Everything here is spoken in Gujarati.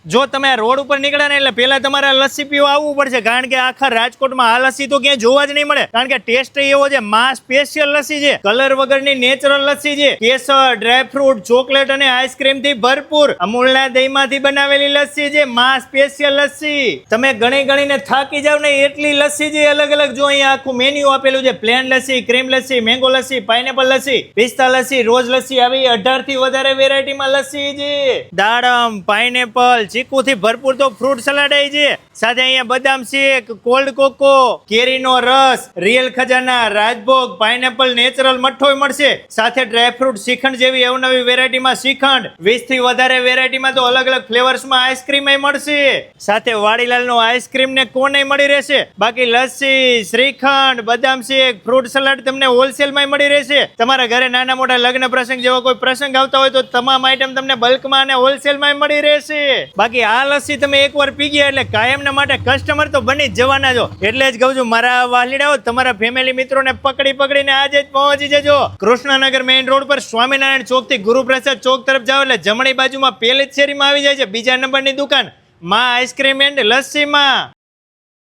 જો તમે રોડ ઉપર નીકળ્યા ને એટલે પેલા તમારે લસ્સી પીવા આવવું પડશે, કારણ કે આખા રાજકોટમાં આ લસ્સી તો ક્યાંય જોવા જ નહીં મળે, કારણ કે ટેસ્ટ એવો છે. માં સ્પેશિયલ લસ્સી છે, કલર વગરની નેચરલ લસ્સી છે, કેસર, ડ્રાયફ્રૂટ, ચોકલેટ અને આઈસ્ક્રીમ થી ભરપૂર અમૂલના દહીંમાંથી બનાવેલી લસ્સી છે. માં સ્પેશિયલ લસ્સી તમે ગણી ગણીને થાકી જાવ ને એટલી લસ્સી છે. અલગ અલગ જો અહીંયા આખું મેન્યુ આપેલું છે. Plain lassi, cream lassi, mango lassi, pineapple lassi, pista lassi, rose lassi, આવી 18 થી વધારે વેરાયટીમાં લસ્સી છે. દાડમ, પાઇનેપલ, ચીકુ થી ભરપૂર તો ફ્રૂટ સલાડ છે. સાથે અહીંયા બદામ શેક, કોલ્ડ કોકો, કેરીનો રસ, રિયલ ખજાના, રાજભોગ, પાઇનેપલ નેચરલ મઠ્ઠો મળશે. સાથે ડ્રાયફ્રૂટ, શ્રીખંડ જેવી અવનવી વેરાયટીમાં શ્રીખંડ, 20 થી વધારે વેરાયટીમાં તો અલગ અલગ ફ્લેવર્સમાં આઈસ્ક્રીમ મળશે. સાથે વાડીલાલનો આઈસ્ક્રીમ ને કોને મળી રહેશે. બાકી લસ્સી, શ્રીખંડ, બદામ શેક, ફ્રૂટ સલાડ તમને હોલસેલમાં મળી રહેશે. તમારા ઘરે નાના મોટા લગ્ન પ્રસંગ જેવા કોઈ પ્રસંગ આવતા હોય તો તમામ આઈટમ તમને બલ્કમાં અને હોલસેલમાં મળી રહેશે. બાકી આ લસ્સી તમે એકવાર પી ગયા એટલે કાયમના માટે કસ્ટમર તો બની જ જવાના છો. એટલે જ કહું છું, મારા વાલીડાઓ તમારા ફેમિલી મિત્રોને પકડીને આજે જ પહોંચી જજો. કૃષ્ણનગર મેઇન રોડ પર સ્વામિનારાયણ ચોક થી ગુરુપ્રસાદ ચોક તરફ જાઓ એટલે જમણી બાજુમાં પહેલી જ શેરીમાં આવી જાય છે બીજા નંબરની દુકાન માં આઈસ્ક્રીમ એન્ડ લસ્સીમાં.